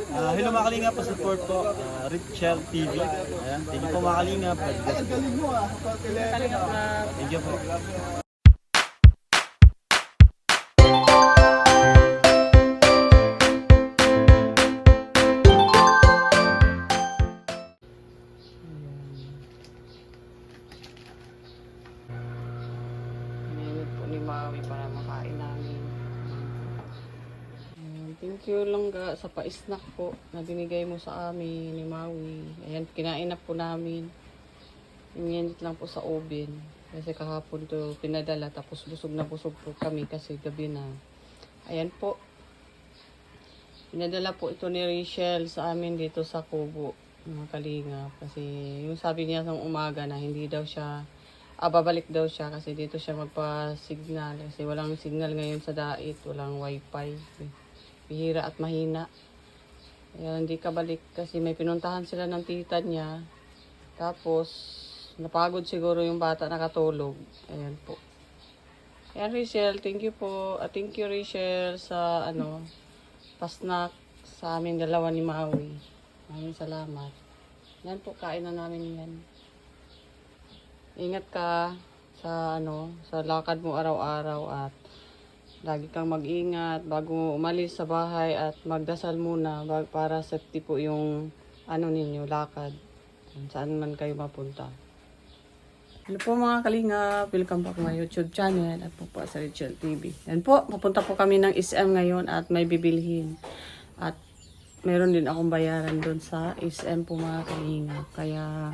Hello mga kalingap, pa-support po, Richel TV. Ayan, thank you po mga kalingap. Thank you po. Minute po ni Maui para makain namin. Thank you lang sa pa-snack po na binigay mo sa amin ni Maui. Ayan, kinain na po namin. Iminit lang po sa oven. Kasi kahapon to pinadala tapos busog na busog po kami kasi gabi na. Ayan po. Pinadala po ito ni Rachel sa amin dito sa Kubo, mga kalingap. Kasi yung sabi niya sa umaga na hindi daw siya, babalik daw siya kasi dito siya magpa-signal. Kasi walang signal ngayon sa Dait, walang wifi. Bihira at mahina. Kaya hindi ka balik kasi may pinuntahan sila ng tita niya. Tapos, napagod siguro yung bata nakatulog. Ayan po. Ayan Rachel, thank you po. Thank you Rachel sa pasnak sa amin dalawa ni Maui. Maraming salamat. Yan po, kain na namin yan. Ingat ka sa sa lakad mo araw-araw at lagi kang mag-ingat bago umalis sa bahay at magdasal muna para safety po yung ninyo, lakad. Saan man kayo mapunta. Hello po mga kalingap, welcome back to my YouTube channel at po sa Richel TV. Yan po, papunta po kami ng SM ngayon at may bibilhin. At meron din akong bayaran doon sa SM po mga kalingap. Kaya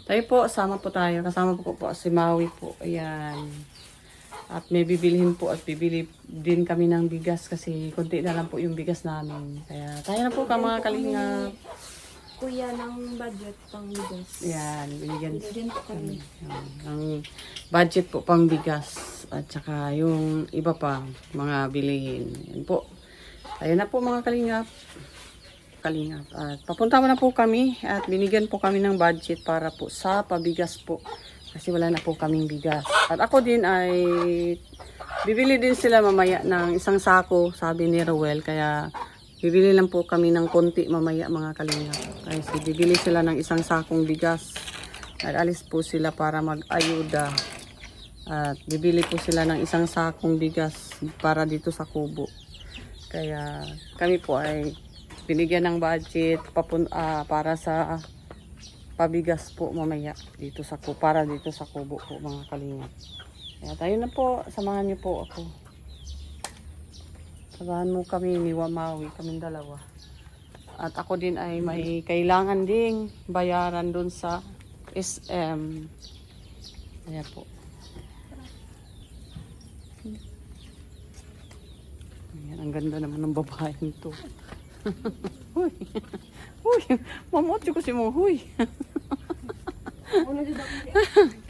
tayo po, sama po tayo. Kasama po si Maui po. Ayan. At may bibilhin po at bibili din kami ng bigas kasi konti na lang po yung bigas namin. Kaya tayo na po ka mga kalingap. Kuya ng budget pang bigas. Yan, binigyan po kami. Ang budget po pang bigas at saka yung iba pa mga bilihin. Yan po. Ayun na po mga kalingap. At papunta na po kami at binigyan po kami ng budget para po sa pabigas po. Kasi wala na po kaming bigas. At ako din ay bibili din sila mamaya ng isang sako, sabi ni Rowel. Kaya bibili lang po kami ng konti mamaya mga kalingap. Kasi bibili sila ng isang sakong bigas. At alis po sila para mag-ayuda. At bibili po sila ng isang sakong bigas para dito sa Kubo. Kaya kami po ay binigyan ng budget para sa pabigas po mamaya dito sa Kubo. Para dito sa Kubo po mga kalingap. Kaya tayo na po, samahan niyo po ako. Samahan mo kami ni Maui, kaming dalawa. At ako din ay may kailangan ding bayaran dun sa SM. Ayan po. Ayan, ang ganda naman ng babaeng to. Huy. Huy. Mamotyo ko si mo. Huy.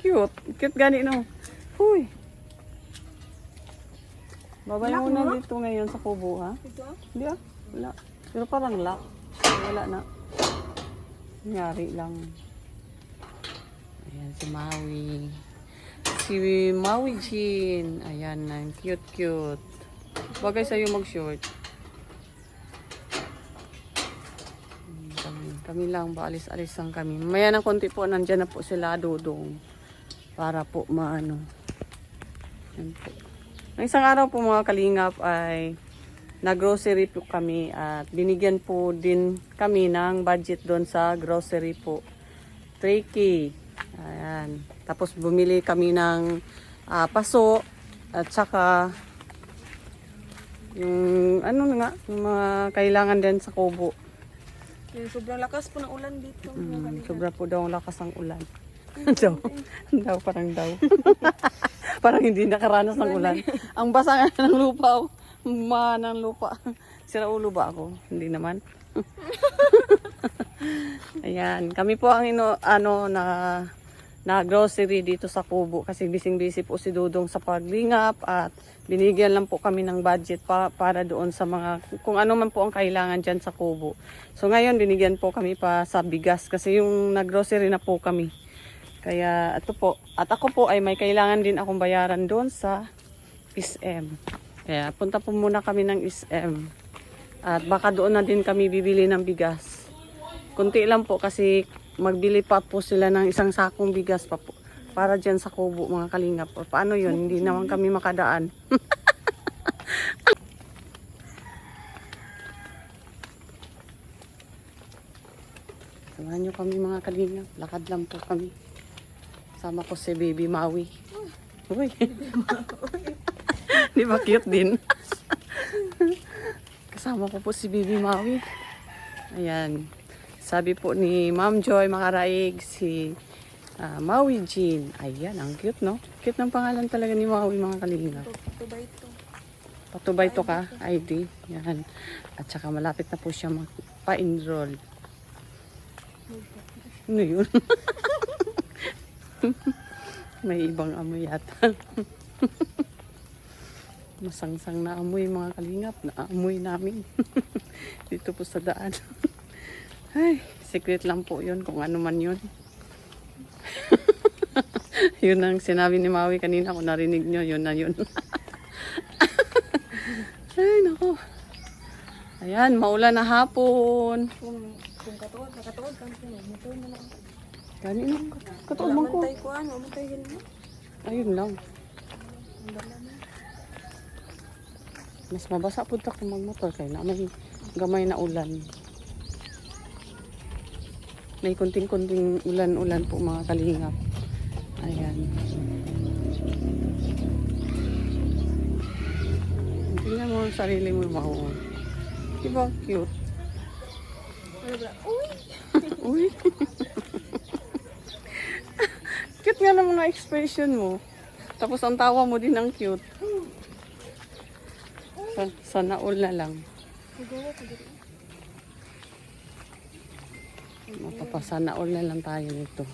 Cute. Cute gani no. Huy. Babay muna dito ngayon sa Kubo, ha? Ito? Hindi ah. Wala. Pero parang lock. Wala na. Nangyari lang. Ayan si Maui. Si Maui Jean. Ayan na. Cute, cute. Bagay sa'yo mag-short. Kami lang. Baalis-alis lang kami. Maya ng konti po. Nandyan na po sila dudong. Para po maano. Ayan po. Ang isang araw po mga kalingap ay nag-grocery po kami at binigyan po din kami ng budget doon sa grocery po. 3K. Ayan. Tapos bumili kami ng paso at saka yung yung mga kailangan din sa Kubo. Yung sobrang lakas po ng ulan dito. Sobra po daw ang lakas ng ulan. Parang daw. Parang hindi nakaranas ng ulan. Ang basa nga ng lupa. Ng lupa. Sira ulo ba ako? Hindi naman. Ayan. Kami po ang na grocery dito sa Kubo. Kasi bising-busy po si Dudong sa paglingap. At binigyan lang po kami ng budget para doon sa mga, kung ano man po ang kailangan dyan sa Kubo. So ngayon binigyan po kami pa sa bigas. Kasi yung nag-grocery na po kami. Kaya ito po. At ako po ay may kailangan din akong bayaran doon sa SM. Kaya punta po muna kami ng SM. At baka doon na din kami bibili ng bigas. Kunti lang po kasi magbili pa po sila ng isang sakong bigas pa po. Para dyan sa kubo mga kalingap. Paano yun? Hindi naman kami makadaan. Samahan nyo kami mga kalingap. Lakad lang po kami. Sama ko si Baby Maui. Uy. Di ba cute din? Kasama ko po si Baby Maui. Ayan. Sabi po ni Ma'am Joy Makaraig, si Maui Jean. Ayan, ang cute, no? Cute ng pangalan talaga ni Maui, mga kalingap. Patubay to. Patubay to ka, ID. Yan. At saka malapit na po siya magpa-enroll. Ano yun? May ibang amoy yata. Masangsang na amoy mga kalingap. Naamoy namin. Dito po sa daan. Ay, secret lang po yun kung ano man yun. Yun ang sinabi ni Maui kanina. Kung narinig nyo, yun na yun. Ay, nako. Ayan, maulan na hapon. Kung nakatuod ka, motor na lang. Gani na, katuon man ko. Umantay ko, umantay yun mo. Ayun lang. Mas mabasa po ta kung magmotor kaya na may gamay na ulan. May kunting-kunting ulan-ulan po mga kalingap. Ayan. Tingnan mo ang sarili mo mao. Diba cute? Ano ba? Uy! Uy. Cute nga naman ang expression mo. Tapos ang tawa mo din ang cute. Sana all na lang. Mapapasana all na lang tayo nito.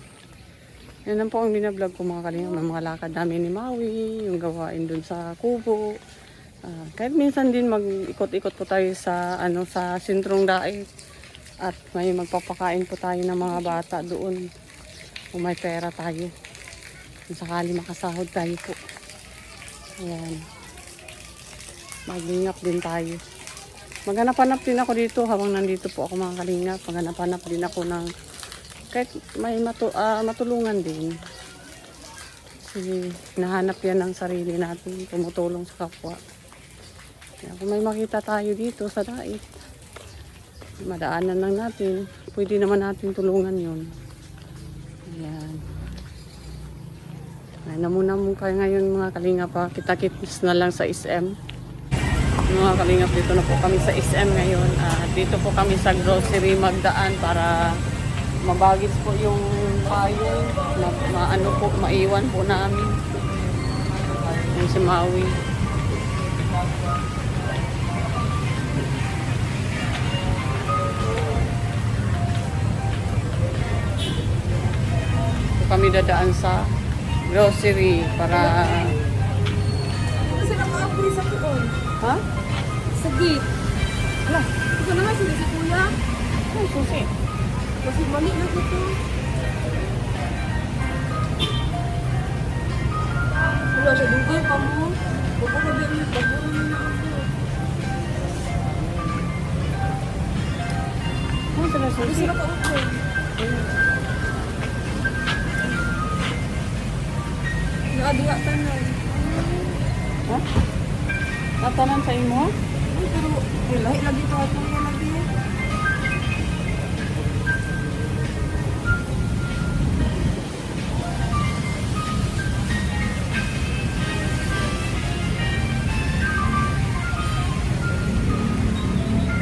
Yan lang po ang binablog ko mga kalingap. Mga lakad namin ni Maui, yung gawain dun sa kubo. Kahit minsan din mag-ikot-ikot po tayo sa sa sentrong daig. At may magpapakain po tayo ng mga bata doon. Kung may pera tayo. Kung sakali makasahod tayo po. Ayan. Maglingap din tayo. Maghanap-hanap din ako dito habang nandito po ako mga kalingap. Maghanap-hanap din ako ng kahit may matulungan din. Kasi nahanap yan ng sarili natin. Tumutulong sa kapwa. Kaya kung may makita tayo dito sa daig, madaanan lang natin. Pwede naman natin tulungan yun. Ayan. Ay na muna kayo ngayon mga kalingap ha. Kita-kits na lang sa SM. Mga kalingap, dito na po kami sa SM ngayon. Dito po kami sa grocery magdaan para mabagis po yung payo. Maiwan po namin. Yung si Maui. Dito kami dadaan sa grocery para... Kasi naka-apply sa kuon. Ha? Sa gate. Wala. Ito na nga sila si kuya. Ay, susi. Kasi mali na dito. Wala siya dugay pa mo. Bago ka din. Bago na ako. Ano sila Hindi susi? sila ka-apply. Naadiyatan na. Ha? Tatanan sa imo? Pero lahi lagi ito ako nga lagi.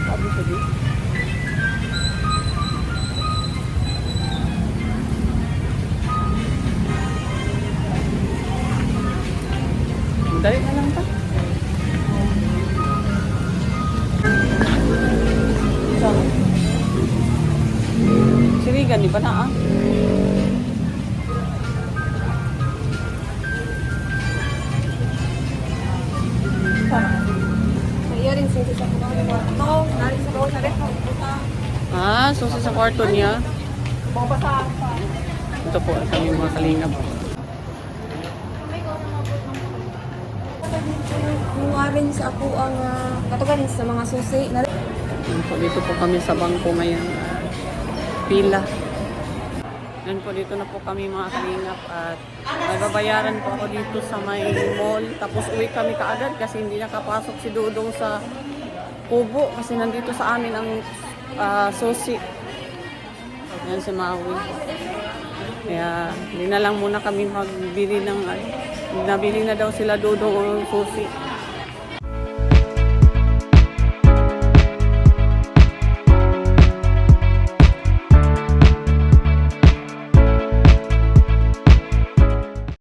Sabi ko di. Dali na lang pa. Sirigan, di ba na ah? Kaya rin sila sa kwarto. Nari sa bawah sa ref. Ah, susi sa kwarto niya. Babasahan pa. Ito po, kami mga kalingap. Kung rin sa ako ang katugan sa mga susi. Yan po, dito po kami sa bangko ngayon. Pila. Yan po, dito na po kami mga kalingap at may babayaran po ako dito sa may mall. Tapos uwi kami kaagad kasi hindi nakapasok si Dudong sa kubo kasi nandito sa amin ang susi. Yan si Maui. Kaya hindi na lang muna kami magbili ng nabili na daw sila Dudong o susi.